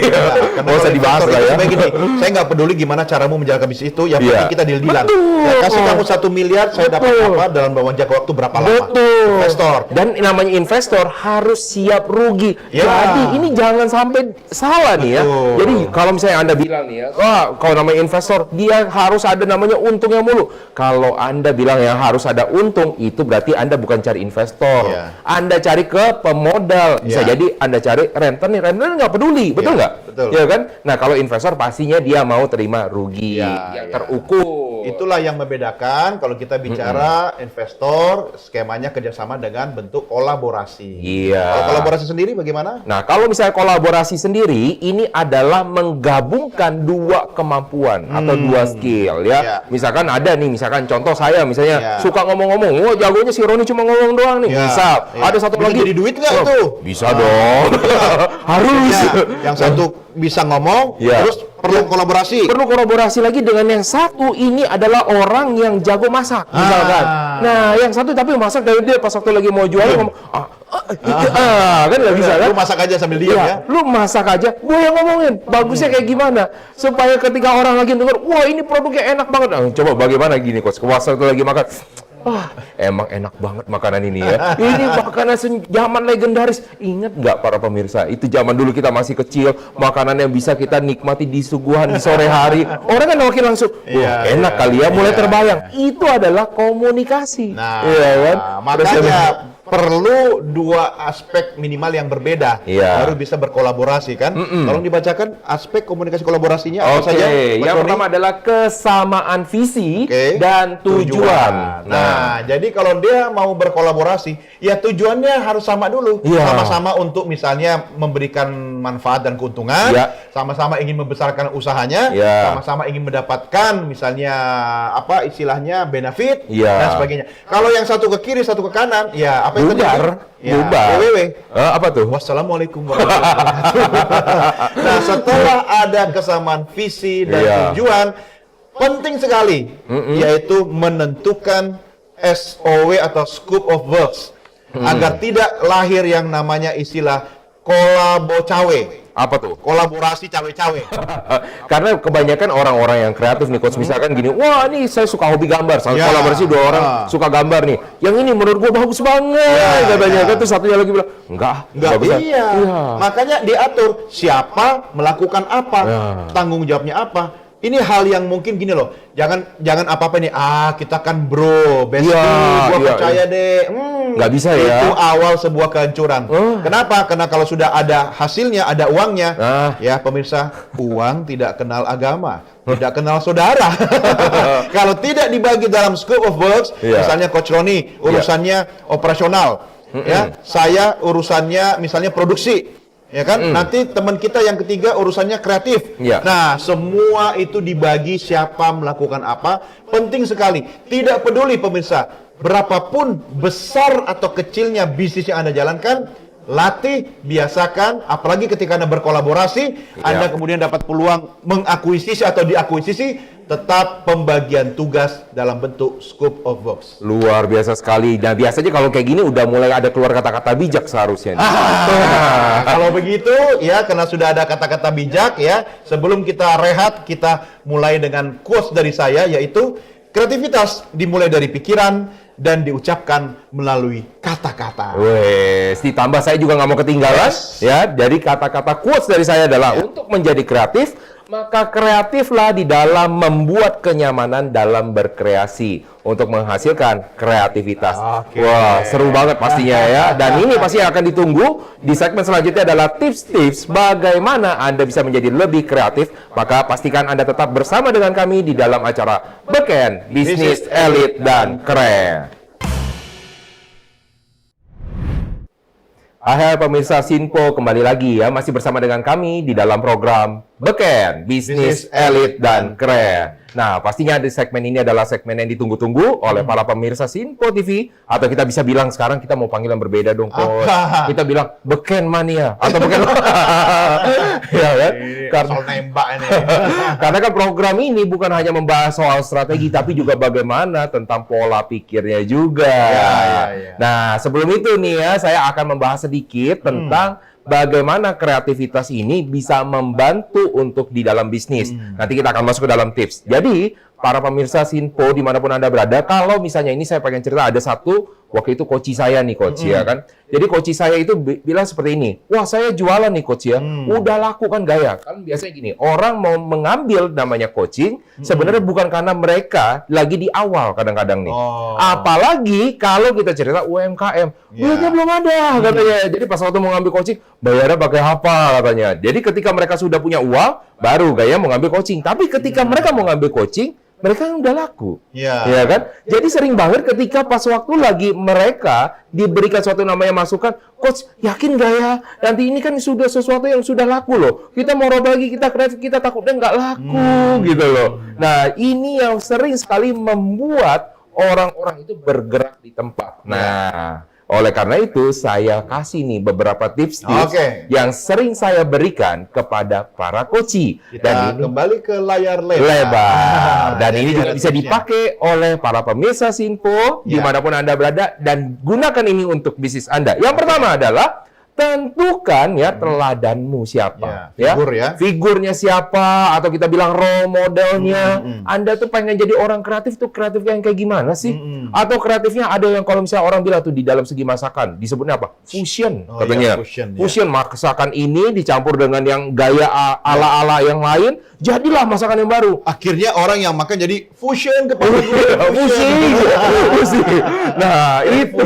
Nggak usah dibahas lah ya. Gini, saya nggak peduli gimana caramu menjalankan bisnis itu, yang penting kita deal-dealan. Saya kasih kamu 1 miliar, saya dapat apa dalam jangka waktu berapa lama? Investor. Dan namanya investor harus siap rugi. Jadi ini jangan sampai salah nih ya. Jadi kalau misalnya Anda bilang nih ya, wah kalau namanya investor dia harus ada namanya untungnya mulu. Kalau Anda bilang ya harus ada untung, itu berarti Anda bukan cari investor. Anda cari ke pemodal. Bisa jadi Anda cari renter nih, renter nggak peduli, betul nggak? Betul. Ya kan? Nah kalau investor pastinya dia mau terima rugi yang terukur. Itulah yang membedakan kalau kita bicara investor, skemanya kerjasama dengan bentuk kolaborasi. Kalau kolaborasi sendiri bagaimana? Nah, kalau misalnya kolaborasi sendiri, ini adalah menggabungkan dua kemampuan atau dua skill ya. Misalkan ada nih, misalkan contoh saya misalnya suka ngomong-ngomong, wah jagonya si Roni cuma ngomong doang nih. Bisa. Ada satu lagi. Jadi duit nggak itu? Bisa dong. Harus. Yang satu bisa ngomong, terus perlu kolaborasi. Perlu kolaborasi lagi dengan yang satu ini adalah orang yang jago masak, misalkan. Nah, yang satu tapi masak dari dia pas waktu lagi mau jual ngomong, kan nggak bisa kan? Lu masak aja sambil diam ya. Lu masak aja, gue yang ngomongin bagusnya kayak gimana supaya ketika orang lagi denger, wah ini produknya enak banget. Nah, coba bagaimana gini coach, waktu lagi makan, wah emang enak banget makanan ini ya. Ini makanan zaman legendaris. Ingat nggak para pemirsa, itu zaman dulu kita masih kecil, makanan yang bisa kita nikmati di suguhan di sore hari. Orang kan makin langsung, wah enak kali ya, mulai terbayang. Itu adalah komunikasi. Nah, kan? makanya perlu dua aspek minimal yang berbeda baru bisa berkolaborasi kan. Tolong dibacakan aspek komunikasi kolaborasinya apa saja. Yang pertama adalah kesamaan visi dan tujuan. Nah, jadi kalau dia mau berkolaborasi, ya tujuannya harus sama dulu. Sama-sama untuk misalnya memberikan manfaat dan keuntungan, sama-sama ingin membesarkan usahanya, sama-sama ingin mendapatkan misalnya apa istilahnya benefit dan sebagainya. Kalau yang satu ke kiri, satu ke kanan, ya apa yang bubar. Apa tuh? Wassalamualaikum warahmatullahi wabarakatuh. Nah, setelah ada kesamaan visi dan tujuan, penting sekali yaitu menentukan SOW atau scope of works agar tidak lahir yang namanya istilah kolabo cawe. Apa tuh? Kolaborasi cawe-cawe. Karena kebanyakan orang-orang yang kreatif nih coach, misalkan gini, wah ini saya suka hobi gambar, kolaborasi dua orang suka gambar nih. Yang ini menurut gua bagus banget katanya. Kan tuh satunya lagi bilang, enggak bisa. Makanya diatur siapa melakukan apa, tanggung jawabnya apa. Ini hal yang mungkin gini loh, jangan apa-apa nih, kita kan bro, bestie, gua percaya deh. Nggak bisa ya. Itu awal sebuah kehancuran. Kenapa? Karena kalau sudah ada hasilnya, ada uangnya, ya pemirsa, uang tidak kenal agama, tidak kenal saudara. Kalau tidak dibagi dalam scope of works, misalnya Coach Roni urusannya operasional, ya, saya urusannya misalnya produksi. Ya kan, nanti teman kita yang ketiga urusannya kreatif. Nah, semua itu dibagi siapa melakukan apa, penting sekali. Tidak peduli pemirsa, berapapun besar atau kecilnya bisnis yang Anda jalankan, latih, biasakan, apalagi ketika Anda berkolaborasi, Anda kemudian dapat peluang mengakuisisi atau diakuisisi, tetap pembagian tugas dalam bentuk scope of works. Luar biasa sekali. Nah, biasanya kalau kayak gini udah mulai ada keluar kata-kata bijak seharusnya. Kalau begitu, ya, karena sudah ada kata-kata bijak, ya, sebelum kita rehat, kita mulai dengan quotes dari saya, yaitu kreativitas dimulai dari pikiran dan diucapkan melalui kata-kata. Wes, ditambah saya juga nggak mau ketinggalan, ya. Jadi kata-kata quotes dari saya adalah untuk menjadi kreatif, maka kreatiflah di dalam membuat kenyamanan dalam berkreasi untuk menghasilkan kreativitas. Wah, seru banget pastinya ya. Dan ini pasti akan ditunggu di segmen selanjutnya adalah tips-tips bagaimana Anda bisa menjadi lebih kreatif. Maka pastikan Anda tetap bersama dengan kami di dalam acara Beken, Bisnis Elit dan Keren. Hai pemirsa Sinpo, kembali lagi ya, masih bersama dengan kami di dalam program Beken, Bisnis Elit dan Keren. Nah, pastinya di segmen ini adalah segmen yang ditunggu-tunggu oleh para pemirsa Sinpo TV, atau kita bisa bilang sekarang kita mau panggil yang berbeda dong, Coach. Kita bilang Beken Mania atau Beken ya kan? Karena nembak ini. Karena kan program ini bukan hanya membahas soal strategi, tapi juga bagaimana tentang pola pikirnya juga. Nah, sebelum itu nih ya, saya akan membahas sedikit tentang bagaimana kreativitas ini bisa membantu untuk di dalam bisnis. Nanti kita akan masuk ke dalam tips. Jadi, para pemirsa Sinpo dimanapun Anda berada, kalau misalnya ini saya pengen cerita, ada satu, waktu itu coach saya nih coach ya kan. Jadi coach saya itu bilang seperti ini, wah saya jualan nih coach ya, udah laku kan gaya. Kan biasanya gini, orang mau mengambil namanya coaching, sebenarnya bukan karena mereka lagi di awal kadang-kadang nih. Apalagi kalau kita cerita UMKM, duitnya belum ada katanya. Jadi pas waktu mau ngambil coaching, bayarnya pakai apa katanya. Jadi ketika mereka sudah punya uang, baru gaya mau ngambil coaching. Tapi ketika mereka mau ngambil coaching, mereka udah laku, ya kan? Jadi sering banget ketika pas waktu lagi mereka diberikan suatu namanya masukan, coach yakin gak ya? Nanti ini kan sudah sesuatu yang sudah laku loh. Kita mau roba lagi, kita kreatif, kita takutnya nggak laku gitu loh. Nah ini yang sering sekali membuat orang-orang itu bergerak di tempat. Nah Oleh karena itu, saya kasih nih beberapa tips-tips yang sering saya berikan kepada para coachee. Kita kembali ke layar lebar. Dan ini juga bisa dipakai oleh para pemirsa Sinpo dimanapun Anda berada, dan gunakan ini untuk bisnis Anda. Yang pertama adalah tentukan teladanmu siapa, figurnya siapa, atau kita bilang role modelnya. Anda tuh pengen jadi orang kreatif tuh, kreatif yang kayak gimana sih? Atau kreatifnya ada yang kalau misalnya orang bilang tuh di dalam segi masakan disebutnya apa? Fusion katanya. Fusion, masakan ini dicampur dengan yang gaya ala-ala yang lain, jadilah masakan yang baru. Akhirnya orang yang makan jadi fusion ke fusion. Nah, itu.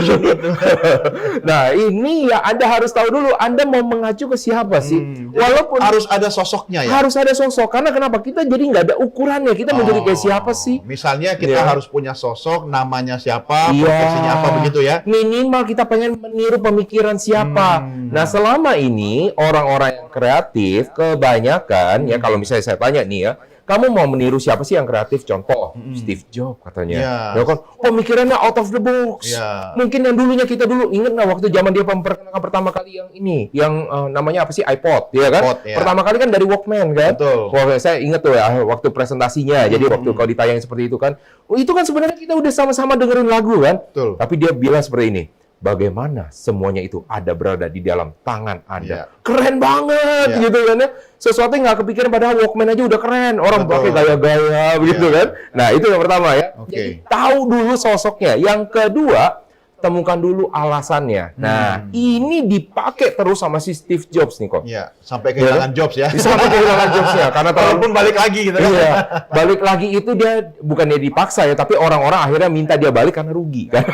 Nah, ini ya Anda harus tahu dulu Anda mau mengacu ke siapa sih. Walaupun harus ada sosoknya ya. Harus ada sosok. Karena kenapa? Kita jadi nggak ada ukurannya. Kita mau jadi kayak siapa sih? Misalnya kita harus punya sosok, namanya siapa, profesinya apa begitu ya. Minimal kita pengen meniru pemikiran siapa. Nah, selama ini orang-orang yang kreatif kebanyakan kalau misalnya saya tanya nih ya, kamu mau meniru siapa sih yang kreatif? Contoh, Steve Jobs katanya. Ya kan, pemikirannya out of the box. Mungkin yang dulunya kita dulu ingat nggak waktu zaman dia memperkenalkan pertama kali yang ini, yang namanya apa sih, iPod, ya kan? Pertama kali kan dari Walkman kan? Wah, saya ingat tuh ya waktu presentasinya. Jadi waktu kalau ditayangin seperti itu kan, itu kan sebenarnya kita udah sama-sama dengerin lagu kan? Tapi dia bilang seperti ini. Bagaimana semuanya itu berada di dalam tangan Anda. Keren banget gitu kan ya. Sesuatu yang nggak kepikiran, padahal Walkman aja udah keren. Orang pakai gaya-gaya begitu kan. Nah, itu yang pertama ya. Jadi, tahu dulu sosoknya. Yang kedua, temukan dulu alasannya. Nah, ini dipakai terus sama si Steve Jobs nih kok. Iya, sampai kehilangan Jobs ya. Sampai kehilangan Jobs-nya. Karena walaupun balik lagi gitu kan. Iya, balik lagi itu dia bukannya dipaksa ya, tapi orang-orang akhirnya minta dia balik karena rugi kan.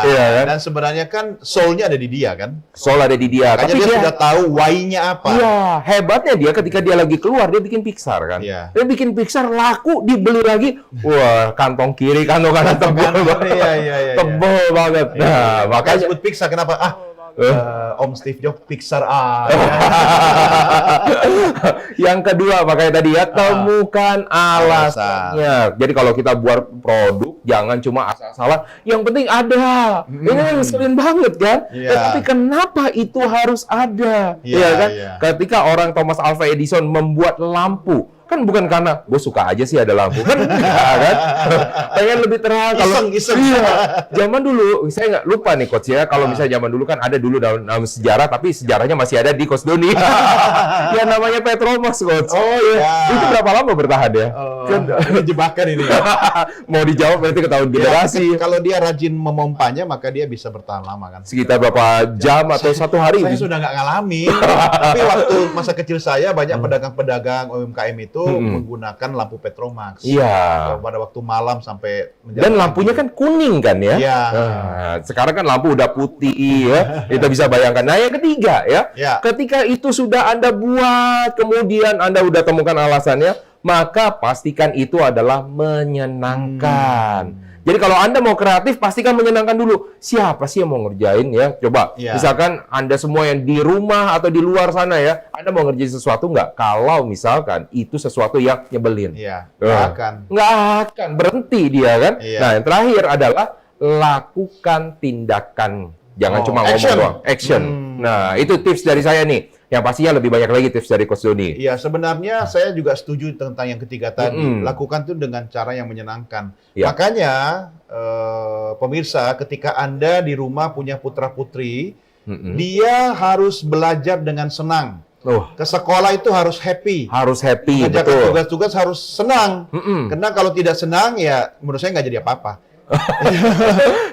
Iya kan? Dan sebenarnya kan soul-nya ada di dia kan. Soul ada di dia. Tapi dia sudah tahu why-nya apa. Iya, hebatnya dia ketika dia lagi keluar, dia bikin Pixar kan. Dia bikin Pixar, laku, dibeli lagi. Wah, kantong kiri, kantong kanan tebel. Tebel banget. Nah, makanya sebut Pixar kenapa? Om Steve Jobs Pixar Yang kedua makanya tadi ya, temukan alasannya. Jadi kalau kita buat produk jangan cuma asal-asalan, yang penting ada. Ini yang sering banget kan? Tapi kenapa itu harus ada? Iya kan? Ketika orang Thomas Alva Edison membuat lampu, kan bukan karena gue suka aja sih ada lampu kan, kan? Pengen lebih terang. Kalau zaman dulu saya nggak lupa nih coach ya, kalau misalnya zaman dulu kan ada dulu dalam sejarah, tapi sejarahnya masih ada di Coach Doni. Ya namanya Petromax coach. Itu berapa lama bertahan ya? Ini jebakan ini. Mau dijawab nanti ketahuan generasi. Kalau dia rajin memompanya maka dia bisa bertahan lama kan. Sekitar berapa jam atau satu hari? Saya sudah nggak ngalamin. Tapi waktu masa kecil saya banyak pedagang-pedagang UMKM itu menggunakan lampu Petromax. Pada waktu malam sampai dan lampunya kan kuning kan ya. Nah, sekarang kan lampu udah putih ya. Kita bisa bayangkan. Nah, yang ketiga ya. Ketika itu sudah Anda buat, kemudian Anda udah temukan alasannya, maka pastikan itu adalah menyenangkan. Jadi kalau Anda mau kreatif, pastikan menyenangkan dulu. Siapa sih yang mau ngerjain ya? Coba, misalkan Anda semua yang di rumah atau di luar sana ya, Anda mau ngerjain sesuatu nggak? Kalau misalkan itu sesuatu yang nyebelin. Nggak akan berhenti dia kan? Nah, yang terakhir adalah lakukan tindakan. Jangan cuma ngomong doang. Action. Nah, itu tips dari saya nih. Yang pastinya lebih banyak lagi tips dari Coach Doni. Iya, sebenarnya saya juga setuju tentang yang ketiga tadi. Lakukan itu dengan cara yang menyenangkan. Makanya, pemirsa, ketika Anda di rumah punya putra-putri, dia harus belajar dengan senang. Ke sekolah itu harus happy. Harus happy, betul. Tugas-tugas harus senang. Karena kalau tidak senang, ya menurut saya nggak jadi apa-apa.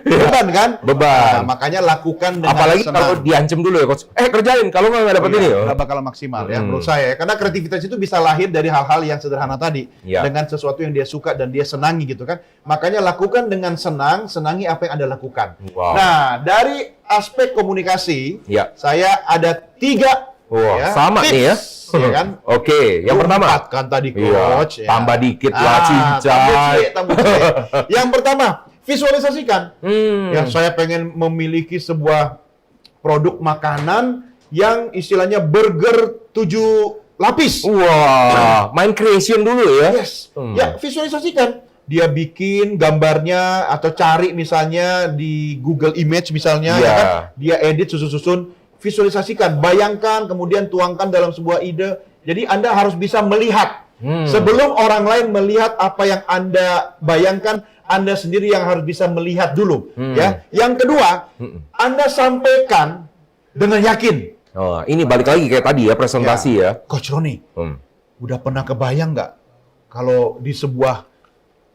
Beban kan? Beban. Nah, makanya lakukan dengan apalagi senang. kalau diancam dulu ya coach. Kerjain, kalau nggak dapat ini. Nggak bakal maksimal ya menurut saya. Karena kreativitas itu bisa lahir dari hal-hal yang sederhana tadi. Dengan sesuatu yang dia suka dan dia senangi gitu kan. Makanya lakukan dengan senang, senangi apa yang Anda lakukan. Nah, dari aspek komunikasi, saya ada 3 sama tips, nih ya. Ya kan? Oke, yang pertama kan tadi coach. Tambah dikit lah cincay. Yang pertama, visualisasikan. Ya, saya pengen memiliki sebuah produk makanan yang istilahnya burger 7 lapis. Wah, main creation dulu ya. Ya, visualisasikan. dia bikin gambarnya atau cari misalnya di Google Image misalnya, Iya. ya kan? Dia edit susun-susun, visualisasikan, bayangkan, kemudian tuangkan dalam sebuah ide. Jadi Anda harus bisa melihat sebelum orang lain melihat apa yang Anda bayangkan. Anda sendiri yang harus bisa melihat dulu, ya. Yang kedua, Anda sampaikan dengan yakin. Oh, ini balik lagi kayak tadi ya, presentasi ya. Coach Roni, udah pernah kebayang nggak kalau di sebuah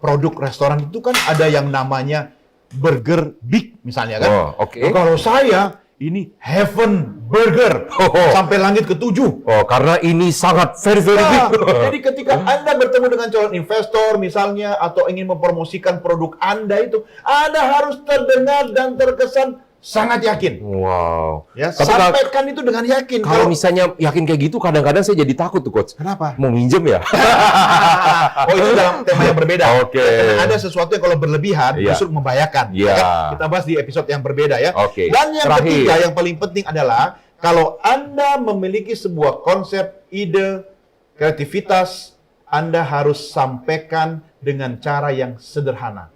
produk restoran itu kan ada yang namanya burger big misalnya kan? Oh, oke. Nah, kalau saya ini Heaven Burger sampai langit ke-7. Oh, karena ini sangat very big. Jadi ketika Anda bertemu dengan calon investor misalnya atau ingin mempromosikan produk Anda itu, Anda harus terdengar dan terkesan sangat yakin. Wow. Ya, Tapi sampaikan itu dengan yakin. kalau misalnya yakin kayak gitu, kadang-kadang saya jadi takut tuh, Coach. Kenapa? Mau minjem ya? Oh, itu dalam tema yang berbeda. Oke. Karena ada sesuatu yang kalau berlebihan justru membahayakan. Iya. Ya kan? Kita bahas di episode yang berbeda ya. Oke. Dan yang Terakhir. ketiga, yang paling penting adalah kalau Anda memiliki sebuah konsep, ide, kreativitas, Anda harus sampaikan dengan cara yang sederhana.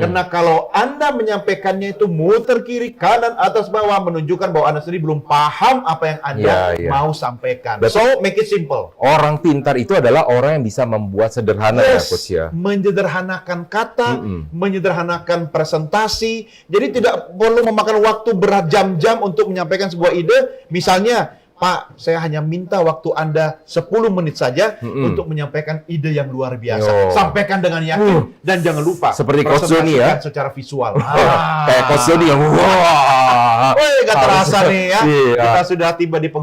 Karena kalau Anda menyampaikannya itu muter kiri, kanan, atas, bawah, menunjukkan bahwa Anda sendiri belum paham apa yang Anda mau sampaikan. So, make it simple. Orang pintar itu adalah orang yang bisa membuat sederhana ya, Coach ya. Menyederhanakan kata, menyederhanakan presentasi. Jadi tidak perlu memakan waktu berjam-jam untuk menyampaikan sebuah ide. Misalnya, Pak, saya hanya minta waktu Anda 10 menit saja untuk menyampaikan ide yang luar biasa. Sampaikan dengan yakin dan jangan lupa seperti Coach Joni ya, secara visual. Kayak Coach Joni yang wah. Gak terasa nih ya. Iya. Kita sudah tiba di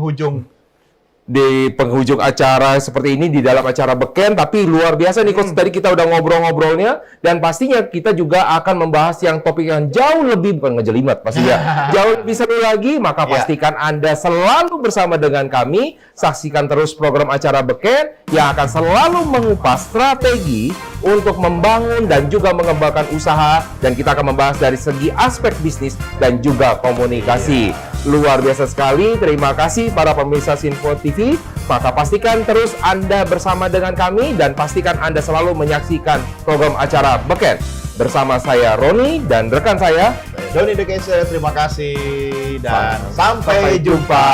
penghujung acara seperti ini di dalam acara Beken, tapi luar biasa nih Coach. Tadi kita udah ngobrol-ngobrolnya dan pastinya kita juga akan membahas yang topik yang jauh lebih bukan ngejelimet pastinya. Jauh lebih seru lagi, maka pastikan Anda selalu bersama dengan kami. Saksikan terus program acara Beken yang akan selalu mengupas strategi untuk membangun dan juga mengembangkan usaha, dan kita akan membahas dari segi aspek bisnis dan juga komunikasi. Luar biasa sekali. Terima kasih para pemirsa Sinfo TV. Maka pastikan terus Anda bersama dengan kami dan pastikan Anda selalu menyaksikan program acara Beken. Bersama saya Roni dan rekan saya Doni DKC. Terima kasih dan sampai jumpa.